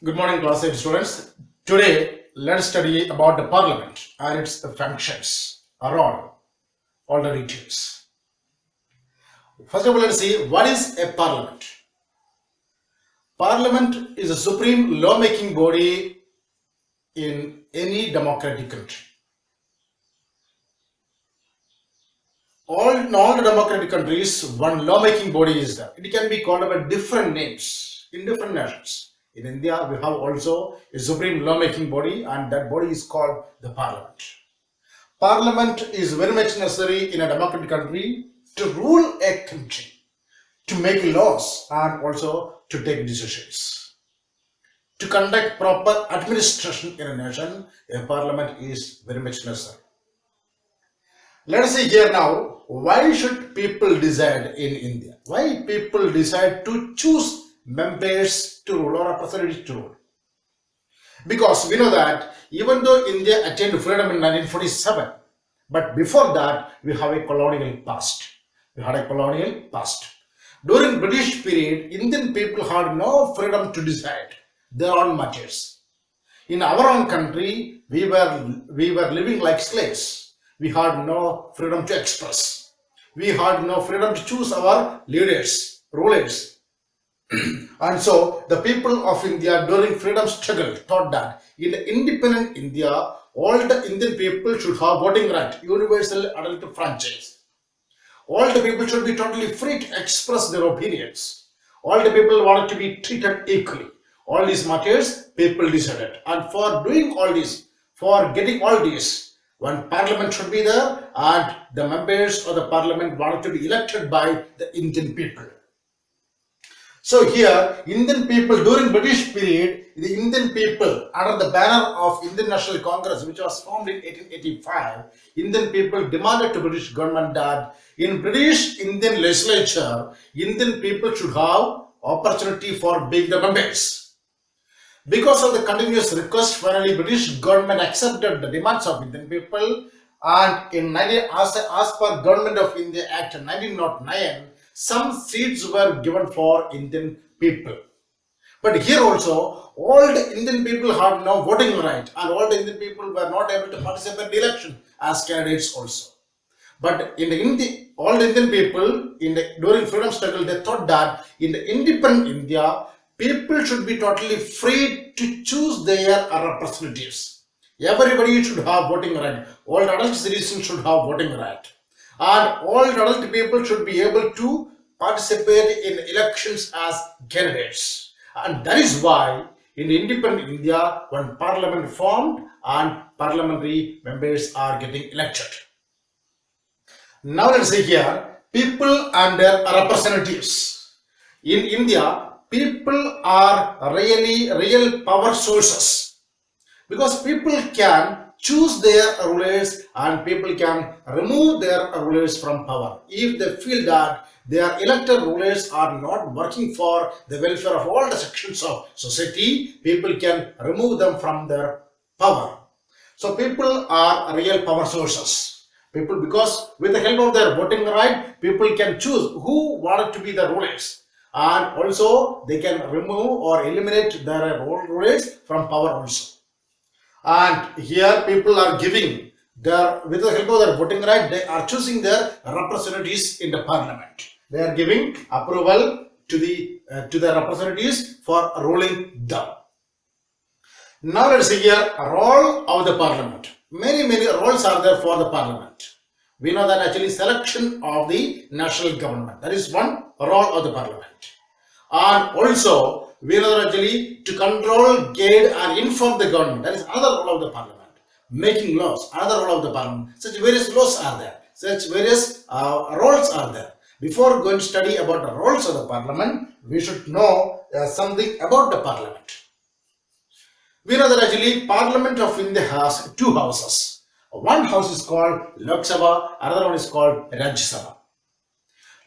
Good morning, class 8 students. Today, let's study about the parliament and its functions, all the details. First of all, let's see what is a parliament. Parliament is a supreme lawmaking body in any democratic country. In all the democratic countries, one lawmaking body is there. It can be called by different names in different nations. In India, we have also a supreme lawmaking body, and that body is called the parliament. Parliament is very much necessary in a democratic country to rule a country, to make laws, and also to take decisions. To conduct proper administration in a nation, a parliament is very much necessary. Let us see here now, why should people decide in India? Why people decide to choose members to rule or representatives to rule? Because we know that even though India attained freedom in 1947, but before that we have a colonial past. During British period, Indian people had no freedom to decide their own matters. In our own country, we were living like slaves. We had no freedom to express. We had no freedom to choose our leaders, rulers. And so the people of India during freedom struggle thought that in the independent India, all the Indian people should have voting right, universal adult franchise. All the people should be totally free to express their opinions. All the people wanted to be treated equally. All these matters, people decided. And for doing all this, for getting all this, one parliament should be there, and the members of the parliament wanted to be elected by the Indian people. So here, Indian people during British period, the Indian people under the banner of Indian National Congress, which was formed in 1885, Indian people demanded to British government that in British Indian legislature, Indian people should have opportunity for being the members. Because of the continuous request, finally British government accepted the demands of Indian people, and as per Government of India Act 1909, some seats were given for Indian people. But here also, all the Indian people had no voting right, and all the Indian people were not able to participate in the election as candidates also. But all the Indian people during freedom struggle, they thought that in the independent India, people should be totally free to choose their representatives. Everybody should have voting right. All adult citizens should have voting right. And all adult people should be able to participate in elections as candidates. And that is why in independent India, one parliament formed and parliamentary members are getting elected. Now let's see here, people and their representatives. In India, people are really real power sources, because people can choose their rulers and people can remove their rulers from power. If they feel that their elected rulers are not working for the welfare of all the sections of society, people can remove them from their power. So people are real power sources. Because with the help of their voting right, people can choose who wanted to be the rulers. And also they can remove or eliminate their rulers from power also. And here people are giving with the help of their voting right, they are choosing their representatives in the parliament. They are giving approval to the representatives for ruling them. Now let's see here, role of the parliament. Many roles are there for the parliament. We know that actually selection of the national government, that is one role of the parliament. And also, we know that actually to control, guide and inform the government, that is another role of the parliament. Making laws, another role of the parliament. Such various laws are there. Such various roles are there. Before going to study about the roles of the parliament, we should know something about the parliament. We know that actually Parliament of India has two houses. One house is called Lok Sabha, another one is called Rajya Sabha.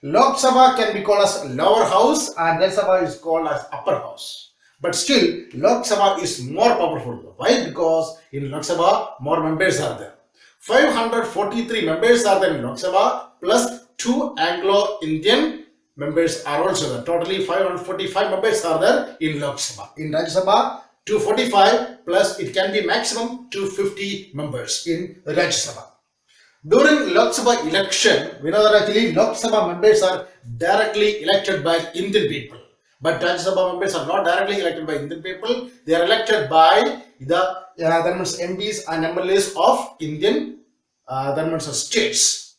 Lok Sabha can be called as lower house and Rajya Sabha is called as upper house. But still, Lok Sabha is more powerful. Why? Because in Lok Sabha, more members are there. 543 members are there in Lok Sabha, plus 2 Anglo-Indian members are also there. Totally 545 members are there in Lok Sabha. In Rajya Sabha, 245 plus it can be maximum 250 members in Rajya Sabha. During Lok Sabha election, we know that actually Lok Sabha members are directly elected by Indian people. But Rajya Sabha members are not directly elected by Indian people. They are elected by the that means MPs and MLAs of Indian that means states.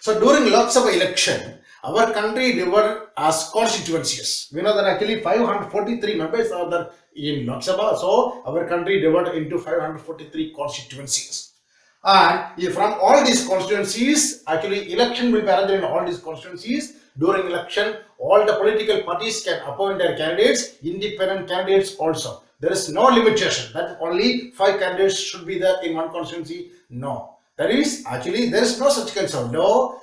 So during Lok Sabha election, our country divided as constituencies. We know that actually 543 members are there in Lok Sabha. So our country divided into 543 constituencies. And from all these constituencies, actually election will be arranged in all these constituencies. During election, all the political parties can appoint their candidates, independent candidates also. There is no limitation that only 5 candidates should be there in one constituency. No, there is no such kind of law.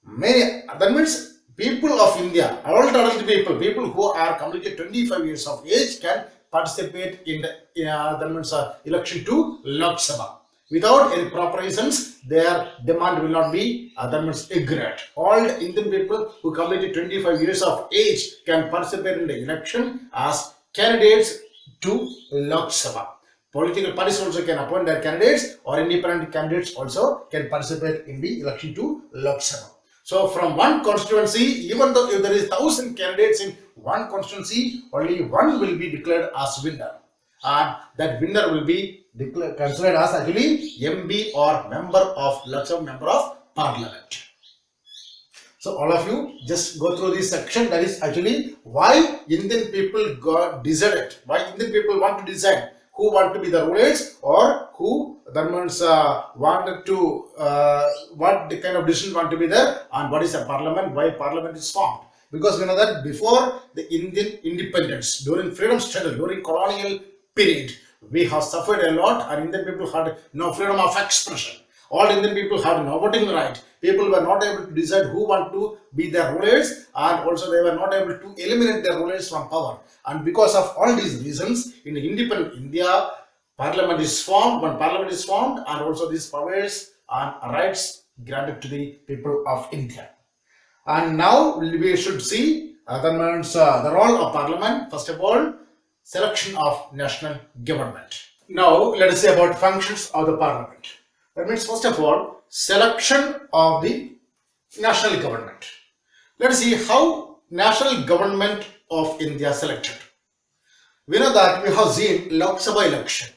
That means people of India, all adult people who are completed 25 years of age can participate in the election to Lok Sabha. Without any proper reasons, their demand will not be ignored. All the Indian people who completed 25 years of age can participate in the election as candidates to Lok Sabha. Political parties also can appoint their candidates, or independent candidates also can participate in the election to Lok Sabha. So from one constituency, even though if there is 1,000 candidates in one constituency, only one will be declared as winner. And that winner will be considered as actually MB or member of Lok Sabha, member of Parliament. So all of you just go through this section. That is actually why Indian people got decided. Why Indian people want to decide who want to be the rulers, or who wanted to what the kind of decision want to be there, and what is a parliament, why parliament is formed. Because we know that before the Indian independence, during freedom struggle, during colonial period, we have suffered a lot, and Indian people had no freedom of expression. All Indian people had no voting right. People were not able to decide who want to be their rulers, and also they were not able to eliminate their rulers from power. And because of all these reasons, in independent India, parliament is formed. When parliament is formed, and also these powers and rights granted to the people of India. And now we should see the role of parliament. First of all, selection of national government. Now let us say about functions of the parliament. That means first of all, selection of the national government. Let us see how national government of India selected. We know that we have seen Lok Sabha election.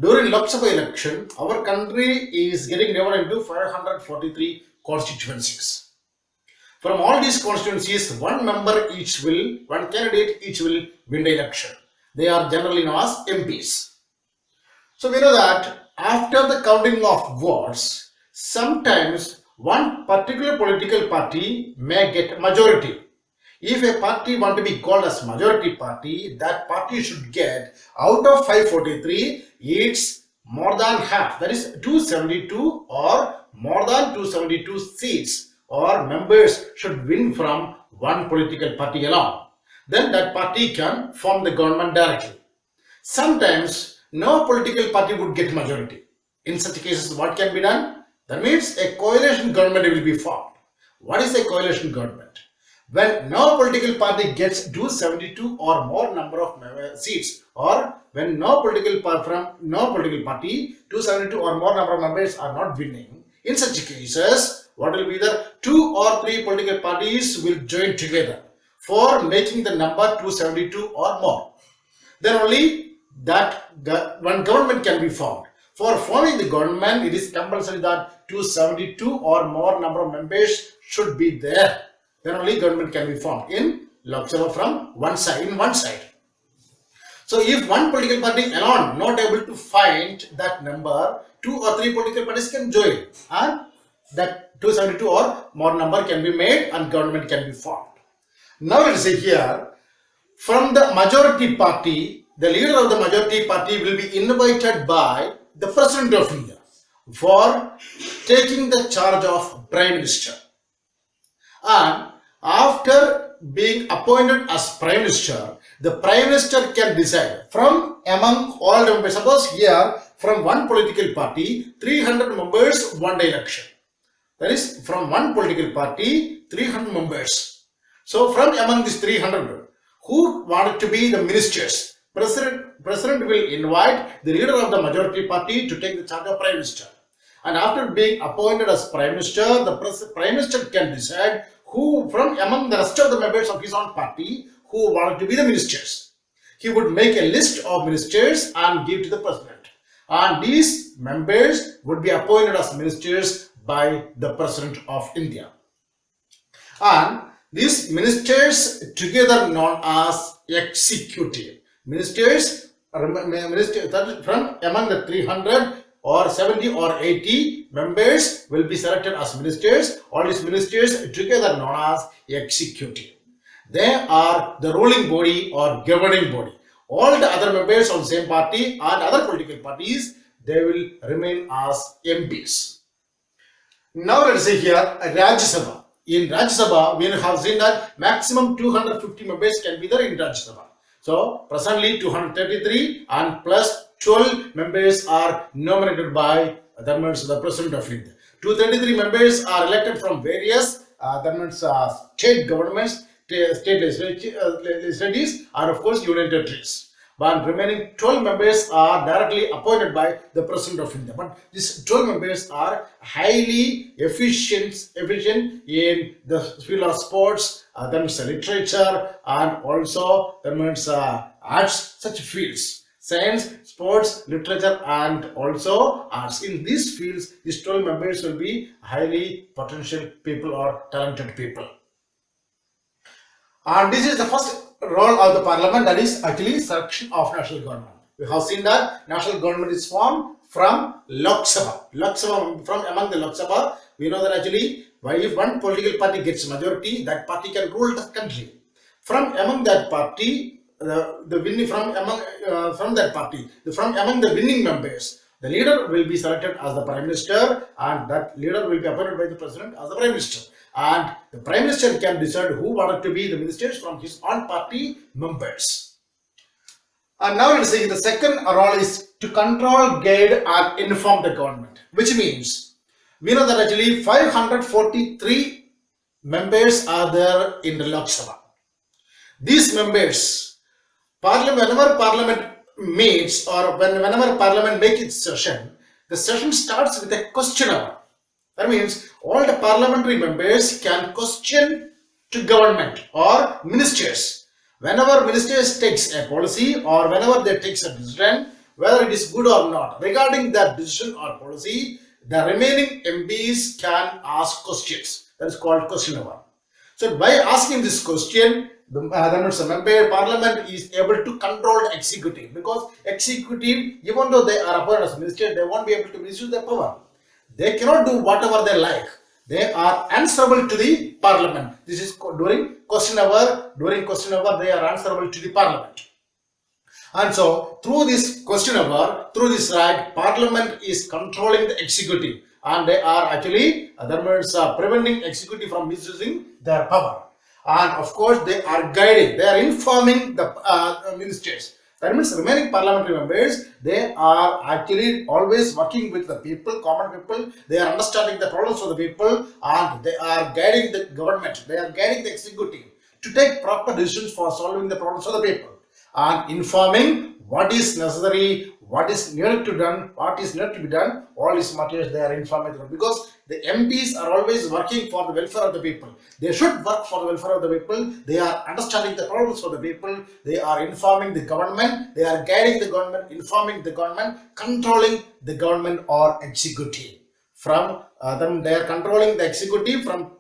During Lok Sabha election, our country is getting divided into 543 constituencies. From all these constituencies, one candidate each will win the election. They are generally known as MPs. So we know that after the counting of votes, sometimes one particular political party may get majority. If a party want to be called as majority party, that party should get out of 543, it's more than half, that is 272 or more than 272 seats or members should win from one political party alone. Then that party can form the government directly. Sometimes no political party would get majority. In such cases, what can be done? That means a coalition government will be formed. What is a coalition government? When no political party gets 272 or more number of seats, or when no political party 272 or more number of members are not winning, in such cases, what will be the 2 or 3 political parties will join together for making the number 272 or more. Then only that one government can be formed. For forming the government, it is compulsory that 272 or more number of members should be there. Then only government can be formed in Lok Sabha from one side. So if one political party alone not able to find that number, 2 or 3 political parties can join, and that 272 or more number can be made and government can be formed. Now let us say here, from the majority party, the leader of the majority party will be invited by the President of India for taking the charge of Prime Minister. And after being appointed as Prime Minister, the Prime Minister can decide from among all the members. Suppose here, from one political party, 300 members won the election. That is, from one political party, 300 members. So from among these 300, who wanted to be the ministers? President will invite the leader of the majority party to take the charge of Prime Minister. And after being appointed as Prime Minister, the Prime Minister can decide who from among the rest of the members of his own party who wanted to be the ministers. He would make a list of ministers and give to the President. And these members would be appointed as ministers by the President of India. And these ministers together known as executive. Ministers from among the 300 or 70 or 80 members will be selected as ministers. All these ministers together known as executive. They are the ruling body or governing body. All the other members of the same party and other political parties, they will remain as MPs. Now let's see here Rajya Sabha. In Rajya Sabha, we have seen that maximum 250 members can be there in Rajya Sabha. So presently 233 and plus 12 members are nominated by the President of India. 233 members are elected from various state governments, state legislatures, and of course union territories. But remaining 12 members are directly appointed by the President of India. But these 12 members are highly efficient in the field of sports, literature, and also arts, such fields. Science, sports, literature, and also arts. In these fields, these 12 members will be highly potential people or talented people. And this is the first role of the parliament, that is actually selection of national government. We have seen that national government is formed from Lok Sabha. From among the Lok Sabha, we know that actually if one political party gets majority, that party can rule the country. From among that party, from among the winning members, the leader will be selected as the Prime Minister, and that leader will be appointed by the President as the Prime Minister. And the Prime Minister can decide who wanted to be the ministers from his own party members. And now let's see, the second role is to control, guide, and inform the government, which means we know that actually 543 members are there in the Lok Sabha. These members, whenever Parliament meets or whenever Parliament makes its session, the session starts with a question hour. That means all the parliamentary members can question to government or ministers. Whenever ministers takes a policy or whenever they takes a decision, whether it is good or not, regarding that decision or policy, the remaining MPs can ask questions. That is called question hour. So by asking this question, the member parliament is able to control the executive, because executive, even though they are appointed as ministers, they won't be able to misuse their power. They cannot do whatever they like. They are answerable to the parliament. This is during question hour. During question hour, they are answerable to the parliament. And so, through this question hour, through this right, parliament is controlling the executive, and they are actually preventing executive from misusing their power. And of course, they are guiding. They are informing the ministers. That means remaining parliamentary members, they are actually always working with the people, common people. They are understanding the problems of the people, and they are guiding the government. They are guiding the executive to take proper decisions for solving the problems of the people, and informing what is necessary, what is needed to be done, what is not to be done. All these matters they are informing, because the MPs are always working for the welfare of the people. They should work for the welfare of the people. They are understanding the problems of the people. They are informing the government. They are guiding the government, informing the government, controlling the government or executive. From them, they are controlling the executive from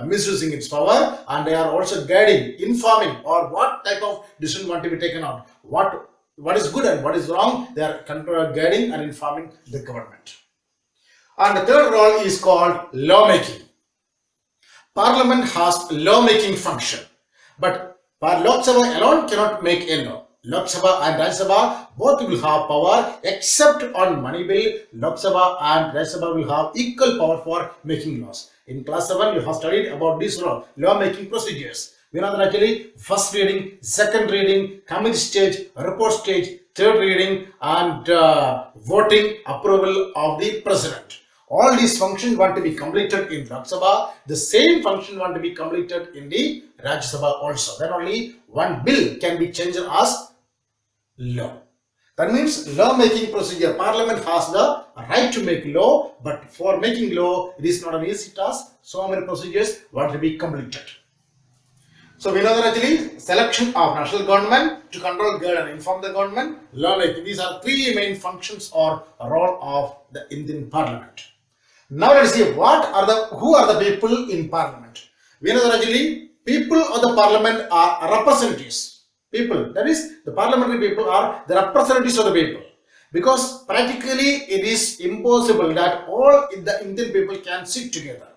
misusing its power, and they are also guiding, informing, or what type of decision want to be taken out, what is good and what is wrong. They are guiding and informing the government. And the third role is called lawmaking. Parliament has lawmaking function, but Lok Sabha alone cannot make a law. Lok Sabha and Rajya Sabha both will have power, except on money bill. Lok Sabha and Rajya Sabha will have equal power for making laws. In class 7, you have studied about these law-making procedures. We know that actually first reading, second reading, committee stage, report stage, third reading, and voting approval of the president. All these functions want to be completed in Lok Sabha. The same function want to be completed in the Rajya Sabha also. Then only one bill can be changed as law. That means law-making procedure. Parliament has the right to make law, but for making law, it is not an easy task. So many procedures want to be completed. So we know that actually selection of national government to control, guide and inform the government, law-making. These are three main functions or role of the Indian Parliament. Now let's see who are the people in Parliament. We know that actually people of the Parliament are representatives. People, that is, the parliamentary people are the representatives of the people, because practically it is impossible that all the Indian people can sit together,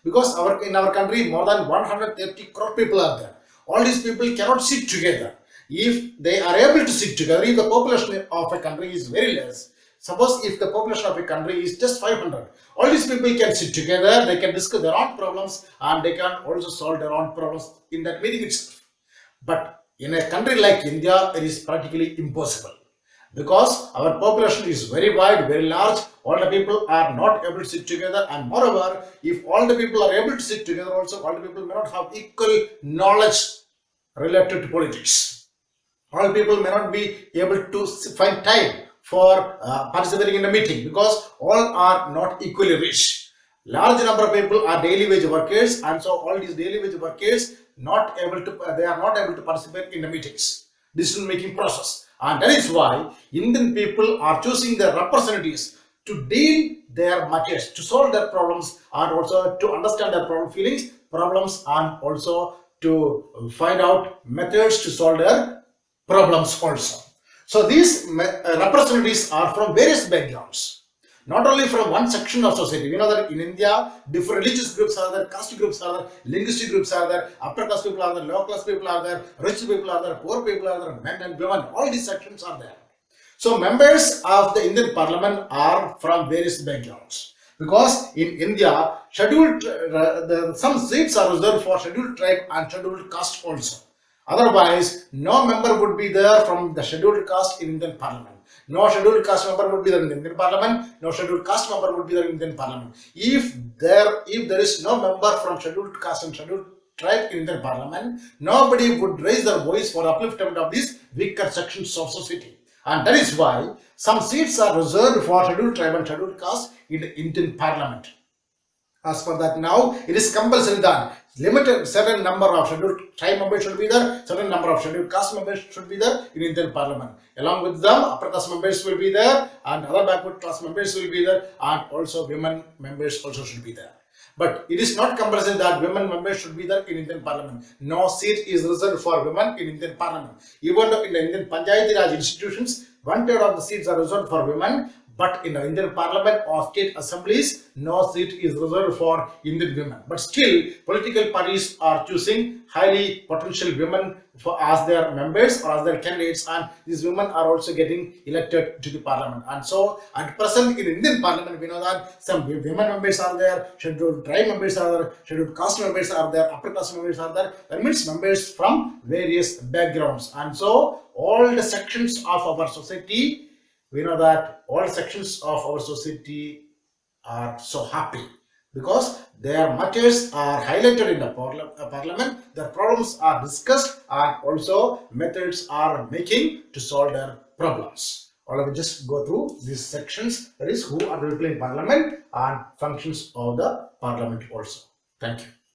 because in our country more than 130 crore people are there. All these people cannot sit together. If they are able to sit together, if the population of a country is very less, suppose if the population of a country is just 500, all these people can sit together, they can discuss their own problems and they can also solve their own problems in that meeting itself. But in a country like India, it is practically impossible, because our population is very wide, very large. All the people are not able to sit together, and moreover, if all the people are able to sit together, also all the people may not have equal knowledge related to politics. All people may not be able to find time for participating in a meeting, because all are not equally rich. Large number of people are daily wage workers, and so all these daily wage workers they are not able to participate in the meetings, decision making process, and that is why Indian people are choosing their representatives to deal their matters, to solve their problems, and also to understand their problems, and also to find out methods to solve their problems also. So these representatives are from various backgrounds, not only from one section of society. We know that in India, different religious groups are there, caste groups are there, linguistic groups are there, upper class people are there, lower class people are there, rich people are there, poor people are there, men and women, all these sections are there. So members of the Indian Parliament are from various backgrounds, because in India, some seats are reserved for scheduled tribe and scheduled caste also. Otherwise, no member would be there from the scheduled caste in Indian Parliament. No scheduled caste member would be there in the Indian Parliament. No scheduled caste member would be there in Indian Parliament. If there is no member from scheduled caste and scheduled tribe in Indian Parliament, nobody would raise their voice for upliftment of these weaker sections of society. And that is why some seats are reserved for scheduled tribe and scheduled caste in the Indian Parliament. As per that, now it is compulsory that limited certain number of scheduled tribe members should be there, certain number of scheduled caste members should be there in Indian Parliament. Along with them, upper caste members will be there, and other backward class members will be there, and also women members also should be there. But it is not compulsory that women members should be there in Indian Parliament. No seat is reserved for women in Indian Parliament. Even though in the Indian Panchayati Raj institutions, 1/3 of the seats are reserved for women, but in the Indian Parliament or state assemblies, no seat is reserved for Indian women. But still, political parties are choosing highly potential women as their members or as their candidates, and these women are also getting elected to the Parliament. And so, at present in Indian Parliament, we know that some women members are there, scheduled tribe members are there, scheduled caste members are there, upper caste members are there. That means members from various backgrounds. And so, all the sections of our society, we know that all sections of our society are so happy, because their matters are highlighted in the parliament, their problems are discussed, and also methods are making to solve their problems. All of us just go through these sections, that is, who are the people in parliament and functions of the parliament also. Thank you.